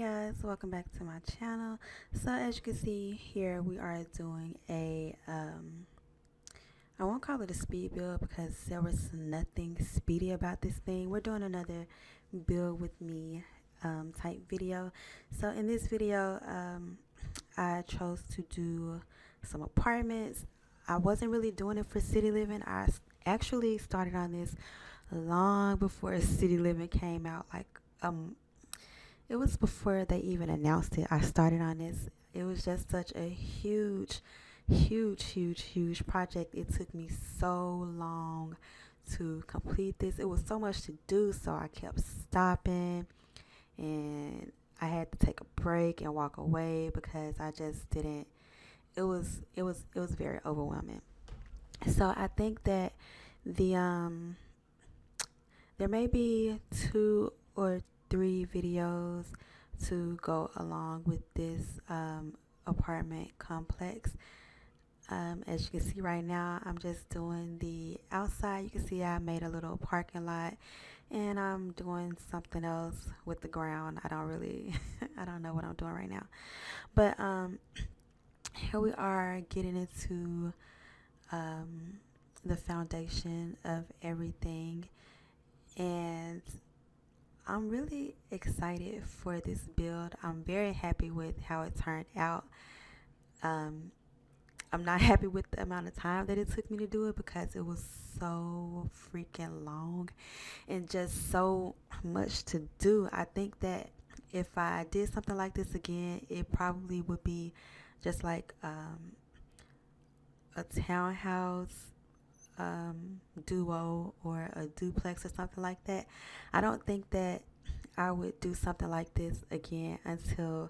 guys, welcome back to my channel. So as you can see here, we are doing a I won't call it a speed build because there was nothing speedy about this thing. We're doing another build with me type video. So in this video, I chose to do some apartments. I wasn't really doing it for city living. Actually started on this long before city living came out, like it was before they even announced it. I started on this. It was just such a huge project. It took me so long to complete this. It was so much to do, so I kept stopping and I had to take a break and walk away because I just didn't it was very overwhelming. So I think that the there may be 2 or 3 videos to go along with this apartment complex. As you can see right now, I'm just doing the outside. You can see I made a little parking lot and I'm doing something else with the ground. I don't really I don't know what I'm doing right now, but here we are getting into the foundation of everything, and I'm really excited for this build. I'm very happy with how it turned out. um, I'm not happy with the amount of time that it took me to do it because it was so freaking long and just so much to do. I think that if I did something like this again, it probably would be just like a townhouse duo or a duplex or something like that. I don't think that I would do something like this again until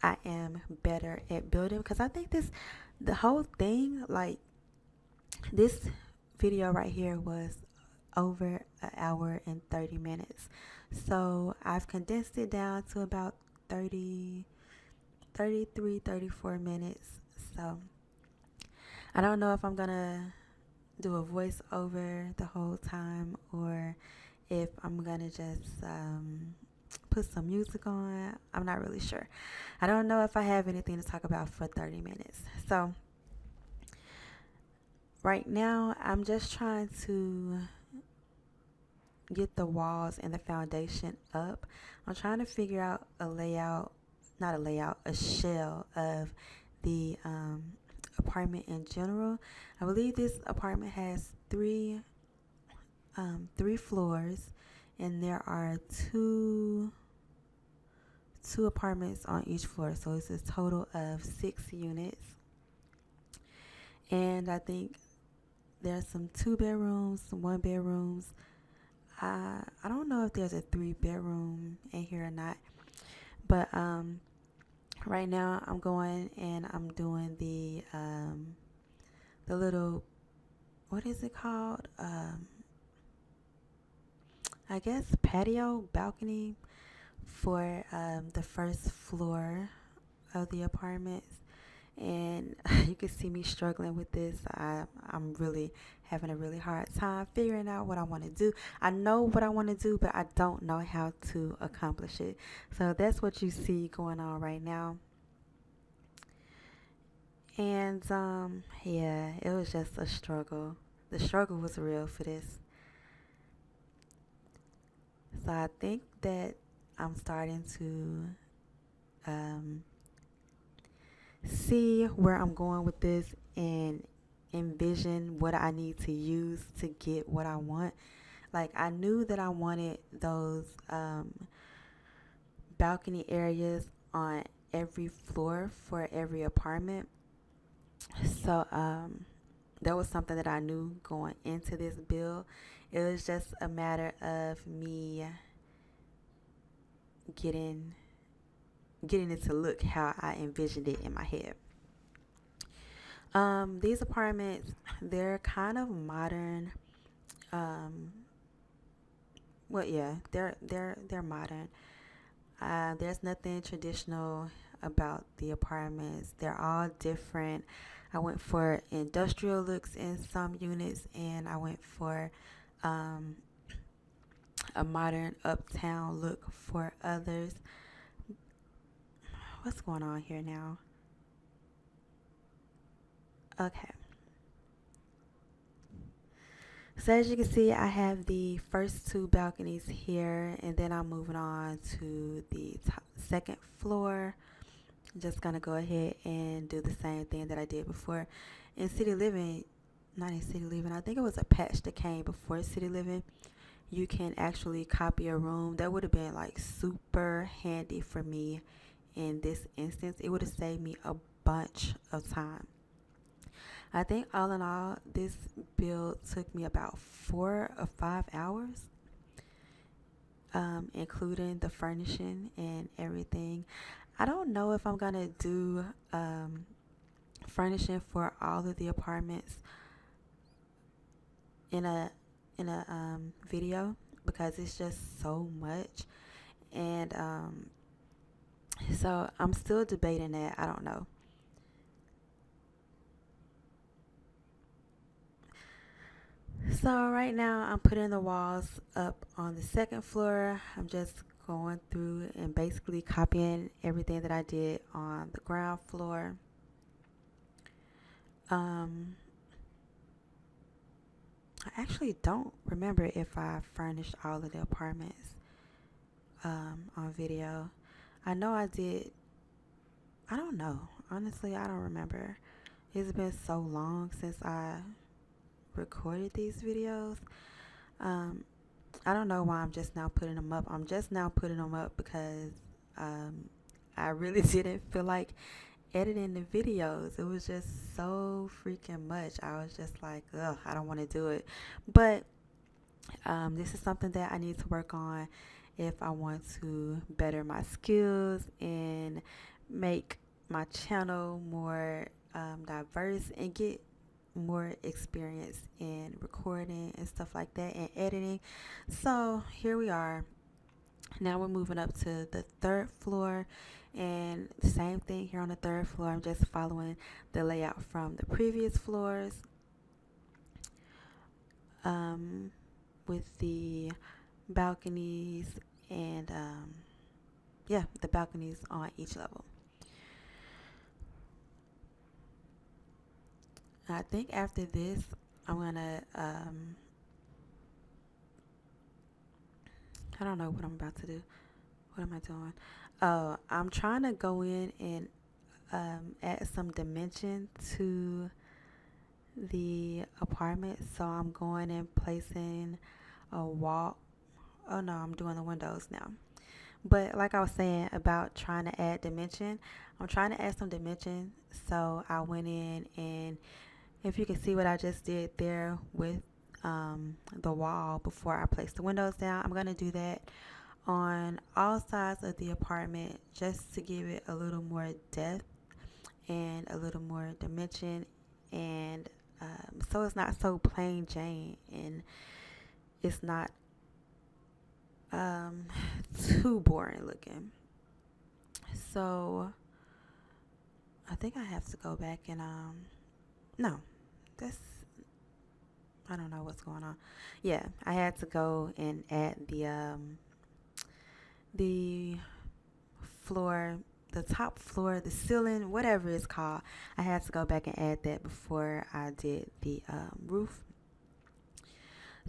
I am better at building, because I think the whole thing, like this video right here was over an hour and 30 minutes. So I've condensed it down to about 30, 33, 34 minutes. So I don't know if I'm gonna do a voiceover the whole time or if I'm gonna just put some music on. I'm not really sure. I don't know if I have anything to talk about for 30 minutes. So right now I'm just trying to get the walls and the foundation up. I'm trying to figure out a layout, not a layout, a shell of the apartment in general. I believe this apartment has three floors, and there are two apartments on each floor, so it's a total of 6 units. And I think there's some 2 bedrooms, some 1 bedrooms. I don't know if there's a 3 bedroom in here or not, but right now I'm going and I'm doing the little, what is it called, I guess patio balcony for the first floor of the apartments. And you can see me struggling with this. I'm really having a really hard time figuring out what I want to do. I know what I want to do, but I don't know how to accomplish it. So that's what you see going on right now. And yeah, it was just a struggle. The struggle was real for this. So I think that I'm starting to see where I'm going with this and envision what I need to use to get what I want. Like, I knew that I wanted those balcony areas on every floor for every apartment. So that was something that I knew going into this build. It was just a matter of me getting it to look how I envisioned it in my head. These apartments, they're kind of modern. Well, yeah, they're modern. There's nothing traditional about the apartments. They're all different. I went for industrial looks in some units, and I went for a modern uptown look for others. what's going on here now? Okay. So as you can see, I have the first two balconies here, and then I'm moving on to the second floor. I'm just gonna go ahead and do the same thing that I did before in City Living. Not in City Living. I think it was a patch that came before City Living. You can actually copy a room. That would have been like super handy for me in this instance. It would have saved me a bunch of time. I think all in all, this build took me about 4 or 5 hours, including the furnishing and everything. I don't know if I'm gonna do furnishing for all of the apartments in a video because it's just so much, and so I'm still debating that. I don't know. So right now I'm putting the walls up on the second floor. I'm just going through and basically copying everything that I did on the ground floor. Um, I actually don't remember if I furnished all of the apartments on video. I know I did. I don't know. Honestly, I don't remember. It's been so long since I recorded these videos. Um, I don't know why I'm just now putting them up. I'm just now putting them up because I really didn't feel like editing the videos. It was just so freaking much. I was just like, ugh, I don't want to do it. But this is something that I need to work on if I want to better my skills and make my channel more diverse and get more experience in recording and stuff like that and editing. So here we are. Now we're moving up to the third floor, and same thing here on the third floor. I'm just following the layout from the previous floors, um, with the balconies and yeah, the balconies on each level. I think after this, I'm gonna I don't know what I'm about to do. What am I doing? Oh, I'm trying to go in and add some dimension to the apartment. So I'm going and placing a wall. Oh no, I'm doing the windows now. But like I was saying about trying to add dimension, I'm trying to add some dimension. So I went in, and if you can see what I just did there with the wall before I placed the windows down, I'm going to do that on all sides of the apartment just to give it a little more depth and a little more dimension, and so it's not so plain Jane, and it's not um, too boring looking. So I think I have to go back and no, this, I don't know what's going on. Yeah, I had to go and add the floor, the top floor, the ceiling, whatever it's called. I had to go back and add that before I did the roof.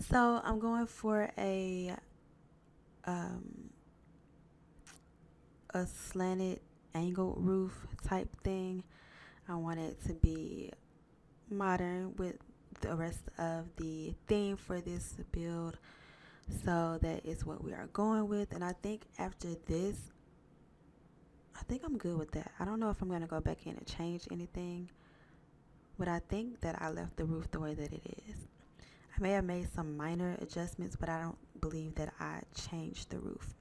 So I'm going for um, a slanted angled roof type thing. I want it to be modern with the rest of the theme for this build. So that is what we are going with. And I think after this, I think I'm good with that. I don't know if I'm going to go back in and change anything, but I think that I left the roof the way that it is. I may have made some minor adjustments, but I don't believe that I changed the roof.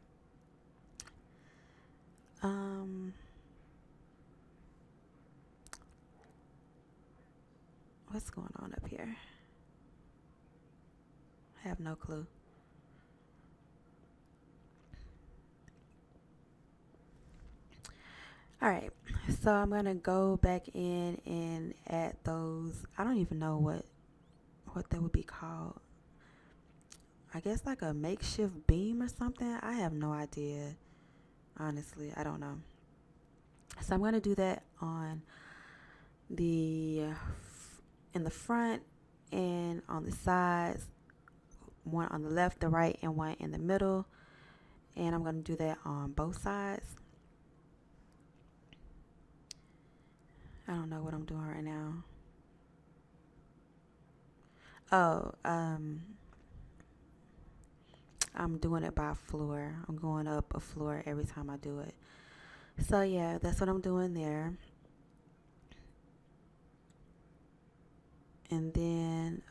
What's going on up here? I have no clue. All right, so I'm gonna go back in and add those. I don't even know what that would be called. I guess like a makeshift beam or something. I have no idea. Honestly, I don't know. So I'm going to do that on the in the front and on the sides, one on the left, the right, and one in the middle. And I'm going to do that on both sides. I don't know what I'm doing right now. Oh, I'm doing it by floor. I'm going up a floor every time I do it. So yeah, that's what I'm doing there. And then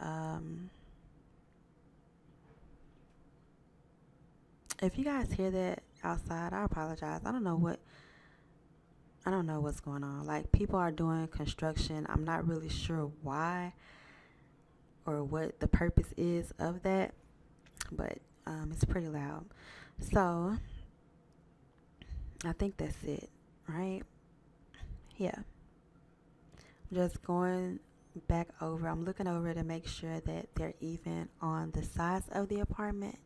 if you guys hear that outside, I apologize. I don't know what's going on. Like, people are doing construction. I'm not really sure why or what the purpose is of that, but it's pretty loud. So I think that's it, right? Yeah. I'm just going back over. I'm looking over to make sure that they're even on the sides of the apartment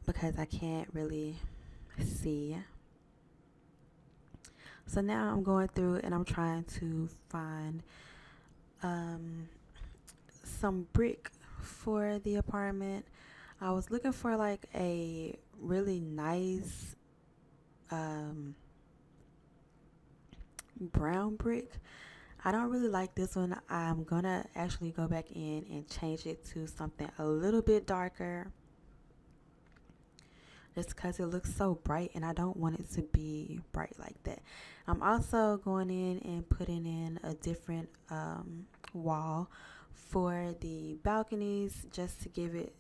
because I can't really see. So now I'm going through and I'm trying to find some brick for the apartment. I was looking for like a really nice brown brick. I don't really like this one. I'm gonna actually go back in and change it to something a little bit darker just because it looks so bright and I don't want it to be bright like that. I'm also going in and putting in a different wall for the balconies just to give it,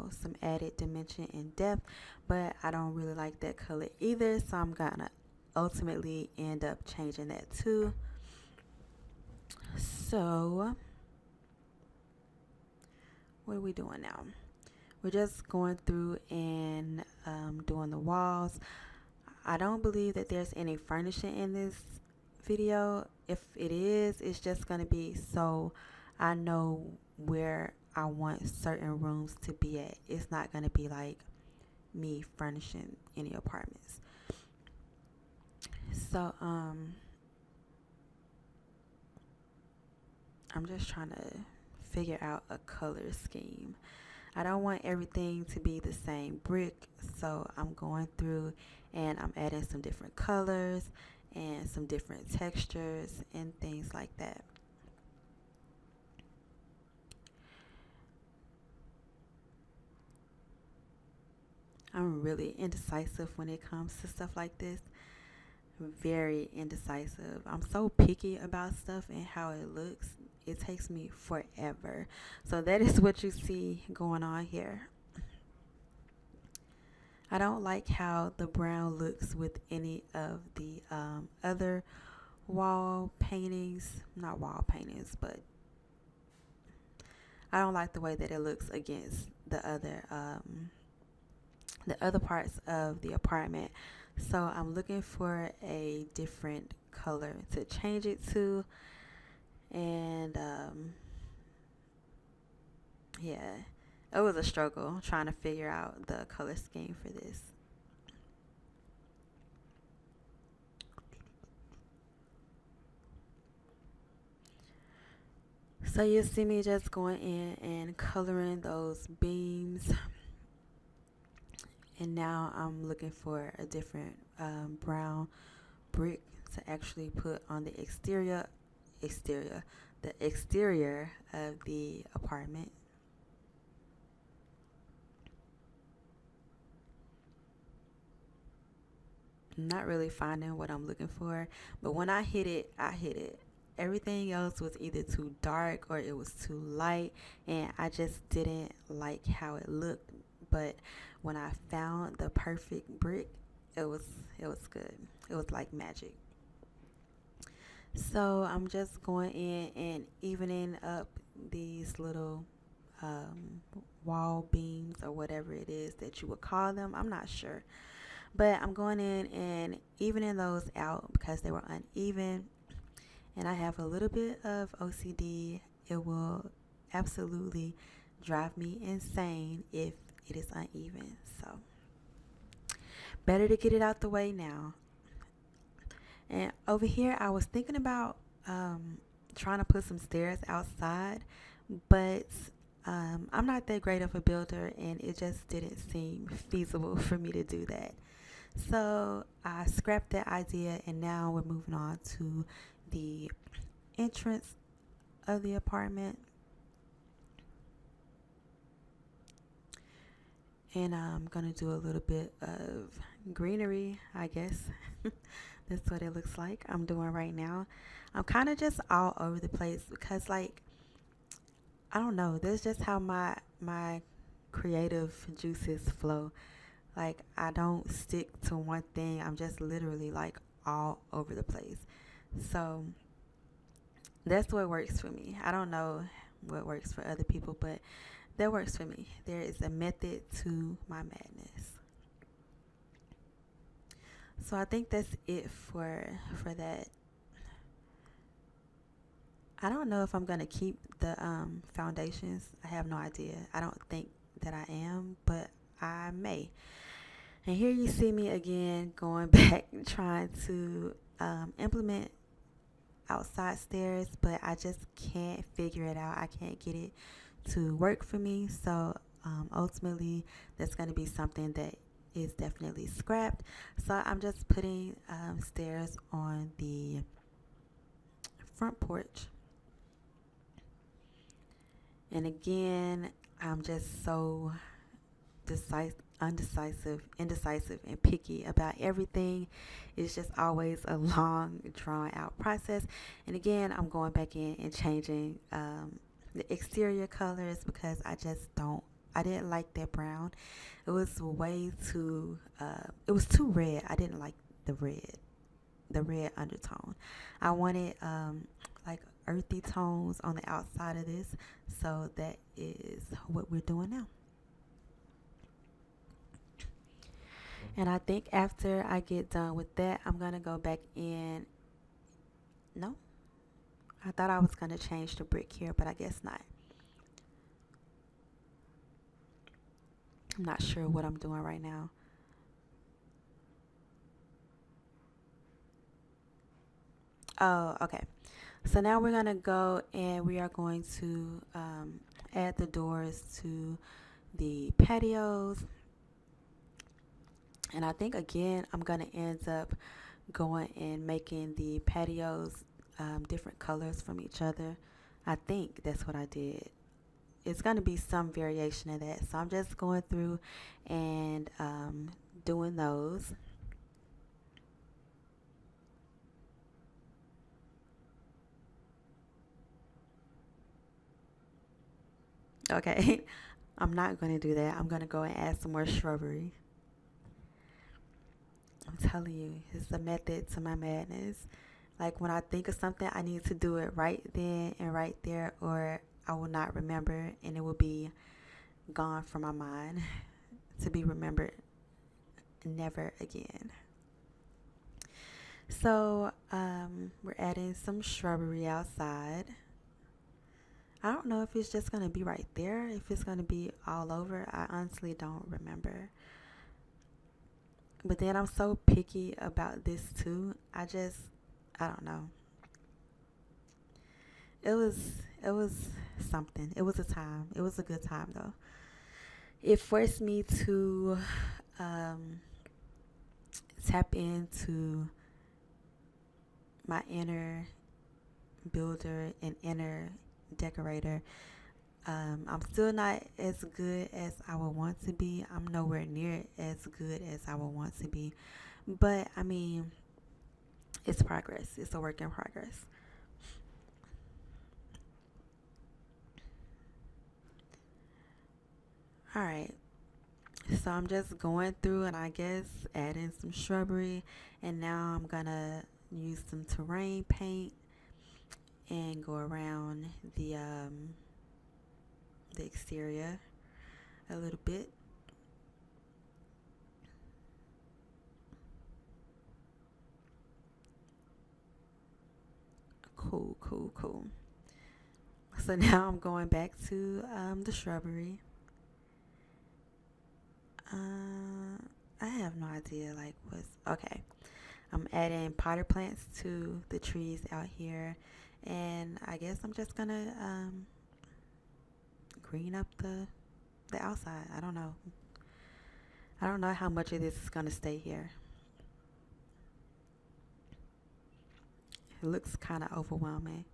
some added dimension and depth, but I don't really like that color either, so I'm gonna ultimately end up changing that too. So what are we doing now? We're just going through and doing the walls. I don't believe that there's any furnishing in this video. If it is, it's just going to be so I know where I want certain rooms to be at. It's not going to be like me furnishing any apartments. So I'm just trying to figure out a color scheme. I don't want everything to be the same brick, so I'm going through and I'm adding some different colors and some different textures and things like that. I'm really indecisive when it comes to stuff like this. Very indecisive. I'm so picky about stuff and how it looks. It takes me forever. So that is what you see going on here. I don't like how the brown looks with any of the other wall paintings. Not wall paintings, but I don't like the way that it looks against the other parts of the apartment. So I'm looking for a different color to change it to. And yeah, it was a struggle trying to figure out the color scheme for this. So you see me just going in and coloring those beams. And now I'm looking for a different brown brick to actually put on the exterior of the apartment. I'm not really finding what I'm looking for, but when I hit it, I hit it. Everything else was either too dark or it was too light, and I just didn't like how it looked. But when I found the perfect brick, it was good. It was like magic. So I'm just going in and evening up these little um, wall beams or whatever it is that you would call them. I'm not sure. But I'm going in and evening those out because they were uneven. And I have a little bit of OCD. It will absolutely drive me insane if it is uneven. So better to get it out the way now. And over here, I was thinking about trying to put some stairs outside, but I'm not that great of a builder, and it just didn't seem feasible for me to do that. So I scrapped that idea, and now we're moving on to the entrance of the apartment. And I'm gonna do a little bit of greenery, I guess. That's what it looks like I'm doing right now. I'm kind of just all over the place because, like, I don't know. That's just how my creative juices flow. Like, I don't stick to one thing. I'm just literally like all over the place. So that's what works for me. I don't know what works for other people, but that works for me. There is a method to my madness. So I think that's it for that. I don't know if I'm gonna keep the foundations. I have no idea. I don't think that I am, but I may. And here you see me again going back trying to implement outside stairs, but I just can't figure it out. I can't get it to work for me. So ultimately, that's going to be something that is definitely scrapped. So I'm just putting stairs on the front porch. And again, I'm just so indecisive, and picky about everything. It's just always a long, drawn out process. And again, I'm going back in and changing the exterior colors because I didn't like that brown. It was way too, it was too red. I didn't like the red undertone. I wanted like earthy tones on the outside of this. So that is what we're doing now. And I think after I get done with that, I'm going to go back in. No, I thought I was going to change the brick here, but I guess not. I'm not sure what I'm doing right now. Oh, okay. So now we're going to go and we are going to add the doors to the patios. And I think again, I'm going to end up going and making the patios different colors from each other. I think that's what I did. It's going to be some variation of that. So I'm just going through and doing those. Okay. I'm not going to do that. I'm going to go and add some more shrubbery. I'm telling you, it's a method to my madness. Like when I think of something, I need to do it right then and right there, or I will not remember and it will be gone from my mind to be remembered never again. So we're adding some shrubbery outside. I don't know if it's just going to be right there, if it's going to be all over. I honestly don't remember. But then I'm so picky about this too. I don't know. It was something. It was a time. It was a good time though. It forced me to um, tap into my inner builder and inner decorator. I'm still not as good as I would want to be. I'm nowhere near as good as I would want to be. But I mean, it's progress. It's a work in progress. All right. So I'm just going through and I guess adding some shrubbery. And now I'm going to use some terrain paint and go around the exterior a little bit. Cool, cool, cool. So now I'm going back to the shrubbery. I have no idea like what's okay. I'm adding potted plants to the trees out here, and I guess I'm just gonna green up the outside. I don't know. I don't know how much of this is gonna stay here. It looks kind of overwhelming.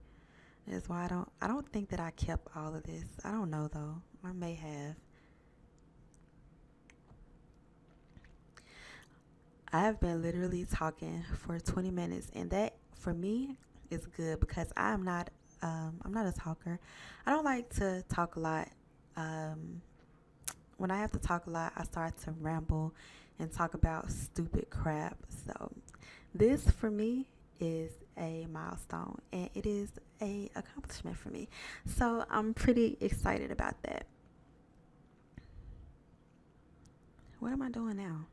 That's why I don't think that I kept all of this. I don't know though. I may have. I've been literally talking for 20 minutes, and that for me is good because I'm not a talker. I don't like to talk a lot. Um, when I have to talk a lot, I start to ramble and talk about stupid crap. So this for me is a milestone, and it is a accomplishment for me. So I'm pretty excited about that. What am I doing now?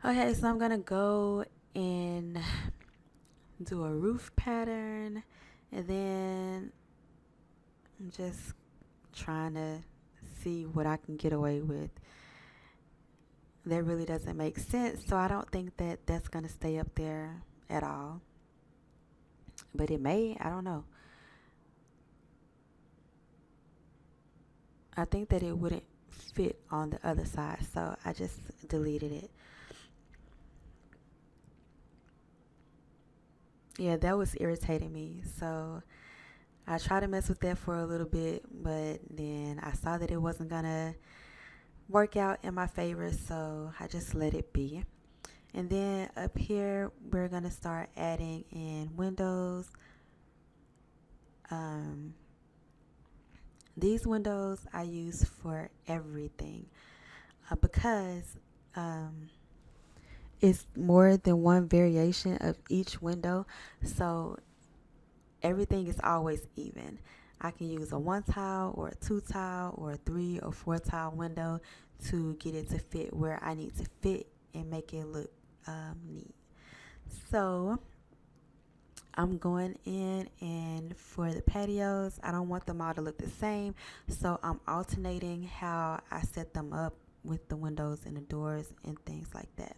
Okay, so I'm gonna go and do a roof pattern, and then I'm just trying to see what I can get away with. That really doesn't make sense, so I don't think that that's gonna stay up there at all. But it may, I don't know. I think that it wouldn't fit on the other side, so I just deleted it. Yeah, that was irritating me. So I tried to mess with that for a little bit, but then I saw that it wasn't gonna work out in my favor, so I just let it be. And then up here, we're gonna start adding in windows. Um, these windows I use for everything because um, it's more than one variation of each window, so everything is always even. I can use a one tile or a two tile or a three or four tile window to get it to fit where I need to fit and make it look neat. So I'm going in, and for the patios, I don't want them all to look the same. So I'm alternating how I set them up with the windows and the doors and things like that.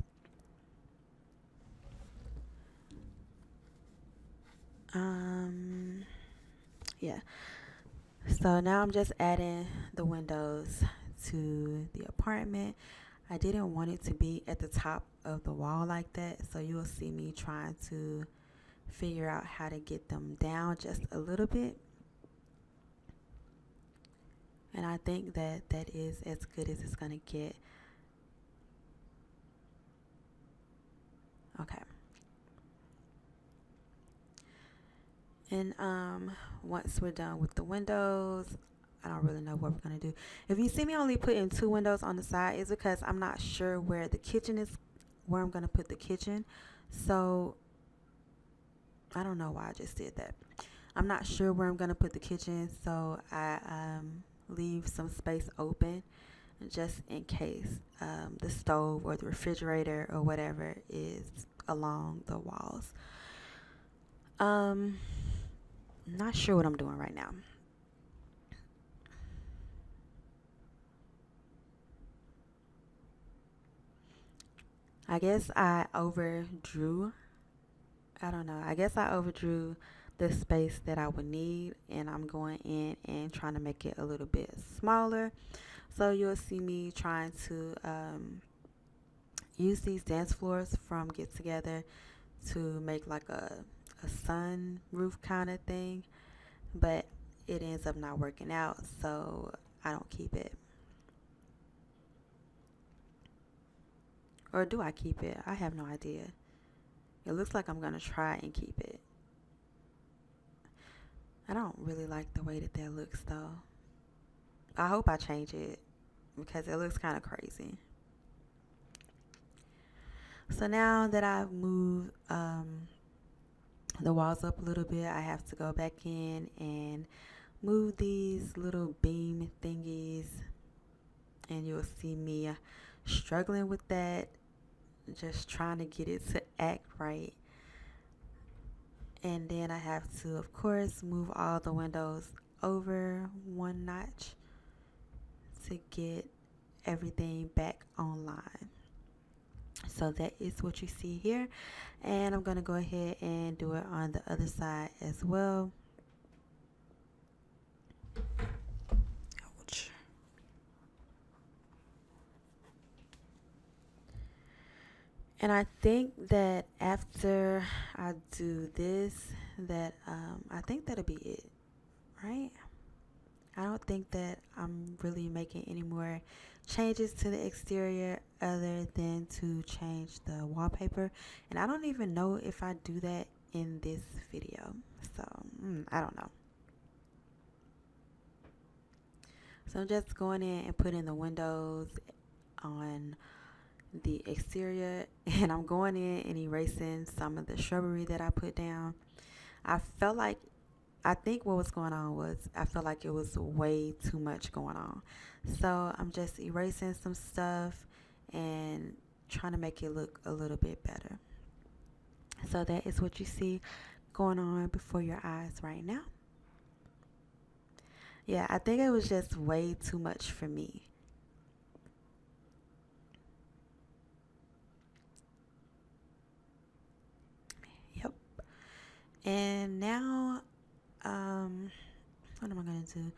Um, yeah. So now I'm just adding the windows to the apartment. I didn't want it to be at the top of the wall like that, so you'll see me trying to figure out how to get them down just a little bit. And I think that that is as good as it's going to get. Okay. And once we're done with the windows, I don't really know what we're going to do. If you see me only putting two windows on the side, it's because I'm not sure where the kitchen is, where I'm going to put the kitchen. So I don't know why I just did that. I'm not sure where I'm going to put the kitchen, so I leave some space open just in case the stove or the refrigerator or whatever is along the walls. Not sure what I'm doing right now. I guess I overdrew. I don't know. I guess I overdrew the space that I would need, and I'm going in and trying to make it a little bit smaller. So you'll see me trying to use these dance floors from Get Together to make like a sun roof kind of thing, but it ends up not working out, so I don't keep it. Or do I keep it? I have no idea. It looks like I'm going to try and keep it. I don't really like the way that that looks though. I hope I change it because it looks kind of crazy. So now that I've moved the walls up a little bit, I have to go back in and move these little beam thingies, and you'll see me struggling with that, just trying to get it to act right. And then I have to, of course, move all the windows over one notch to get everything back online. So that is what you see here. And I'm going to go ahead and do it on the other side as well. Ouch. And I think that after I do this, that I think that'll be it, right? I don't think that I'm really making any more changes to the exterior other than to change the wallpaper. And I don't even know if I do that in this video. So, I don't know. So I'm just going in and putting the windows on the exterior, and I'm going in and erasing some of the shrubbery that I put down. I think what was going on was I felt like it was way too much going on. So I'm just erasing some stuff and trying to make it look a little bit better. So that is what you see going on before your eyes right now. Yeah, I think it was just way too much for me. Yep. And now, what am I going to do?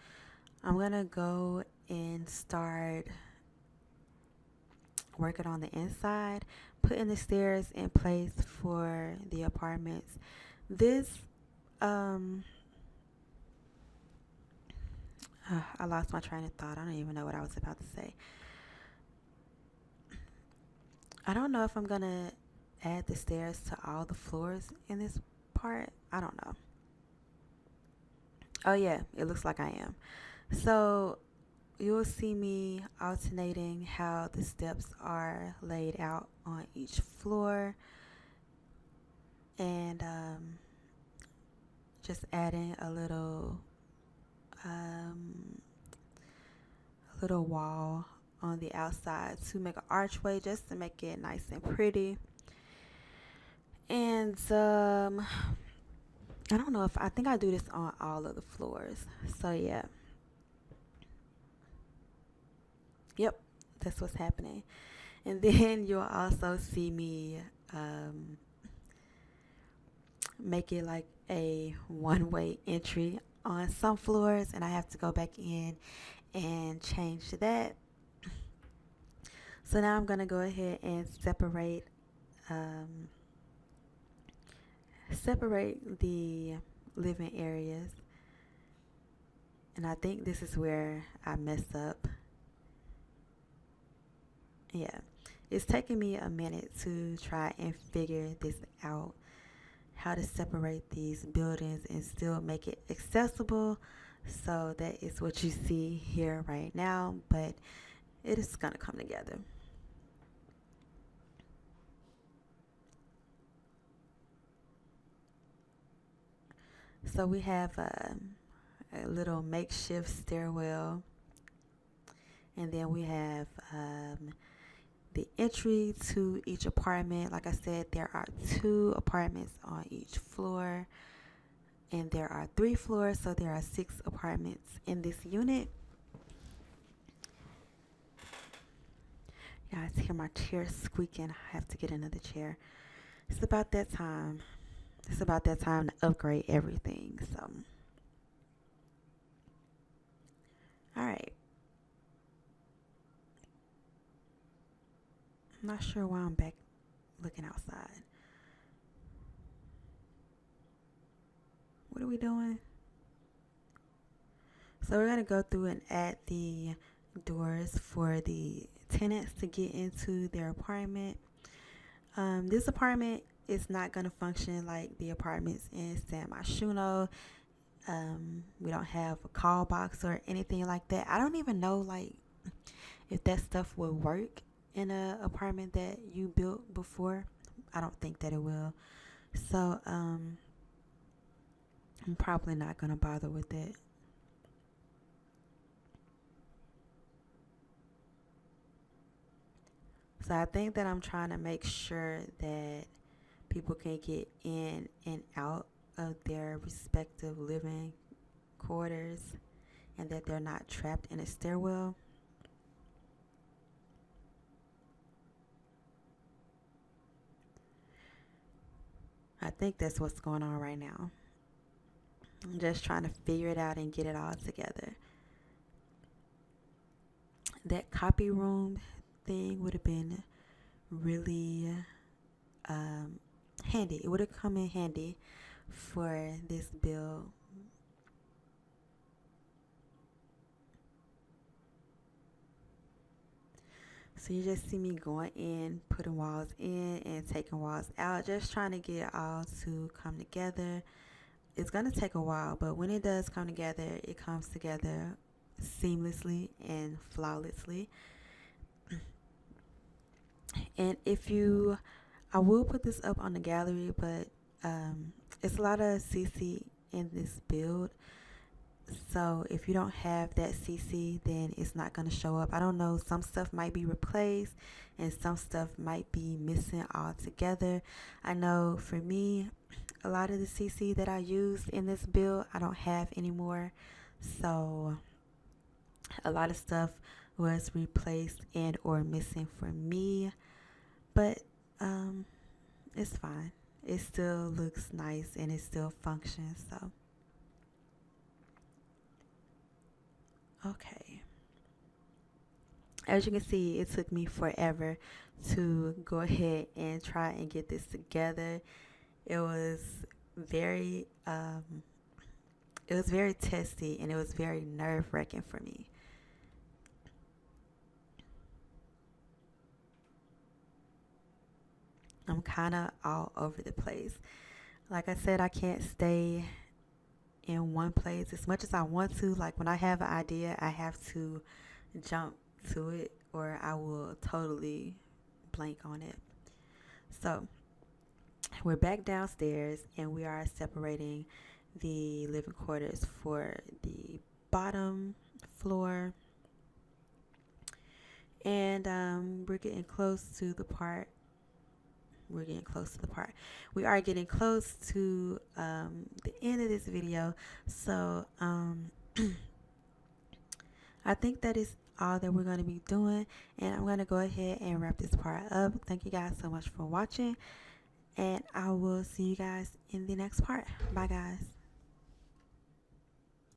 I'm going to go and start working on the inside, putting the stairs in place for the apartments. This, I lost my train of thought. I don't even know what I was about to say. I don't know if I'm going to add the stairs to all the floors in this part. I don't know. Oh, yeah, it looks like I am. So you'll see me alternating how the steps are laid out on each floor, and just adding a little wall on the outside to make an archway, just to make it nice and pretty. And I don't know if I think I do this on all of the floors. So yeah. Yep, that's what's happening. And then you'll also see me make it like a one-way entry on some floors, and I have to go back in and change that. So now I'm going to go ahead and separate the living areas. And I think this is where I messed up. Yeah, it's taking me a minute to try and figure this out, how to separate these buildings and still make it accessible. So that is what you see here right now, but it is going to come together. So we have a little makeshift stairwell, and then we have the entry to each apartment. Like I said, there are 2 apartments on each floor, and there are 3 floors, so there are 6 apartments in this unit. You guys hear my chair squeaking. I have to get another chair. It's about that time. It's about that time to upgrade everything. So, all right. I'm not sure why I'm back looking outside. What are we doing? So we're going to go through and add the doors for the tenants to get into their apartment. This apartment is not going to function like the apartments in San Myshuno. We don't have a call box or anything like that. I don't even know if that stuff will work in an apartment that you built before. I don't think that it will. So I'm probably not going to bother with it. So I think that I'm trying to make sure that people can get in and out of their respective living quarters, and that they're not trapped in a stairwell. I think that's what's going on right now. I'm just trying to figure it out and get it all together. That copy room thing would have been really handy. It would have come in handy for this build. So you just see me going in, putting walls in and taking walls out, just trying to get it all to come together. It's going to take a while, but when it does come together, it comes together seamlessly and flawlessly. And I will put this up on the gallery, but it's a lot of CC in this build. So if you don't have that CC, then it's not going to show up. I don't know, some stuff might be replaced and some stuff might be missing altogether. I know for me, a lot of the CC that I used in this build, I don't have anymore. So a lot of stuff was replaced and or missing for me. But it's fine. It still looks nice and it still functions. So okay. As you can see, it took me forever to go ahead and try and get this together. It was very testy and it was very nerve-wracking for me. I'm kind of all over the place. Like I said, I can't stay in one place as much as I want to. Like when I have an idea, I have to jump to it or I will totally blank on it. So we're back downstairs and we are separating the living quarters for the bottom floor. And we're getting close to the part. We are getting close to the end of this video. So I think that is all that we're going to be doing, and I'm going to go ahead and wrap this part up. Thank you guys so much for watching, and I will see you guys in the next part. Bye guys.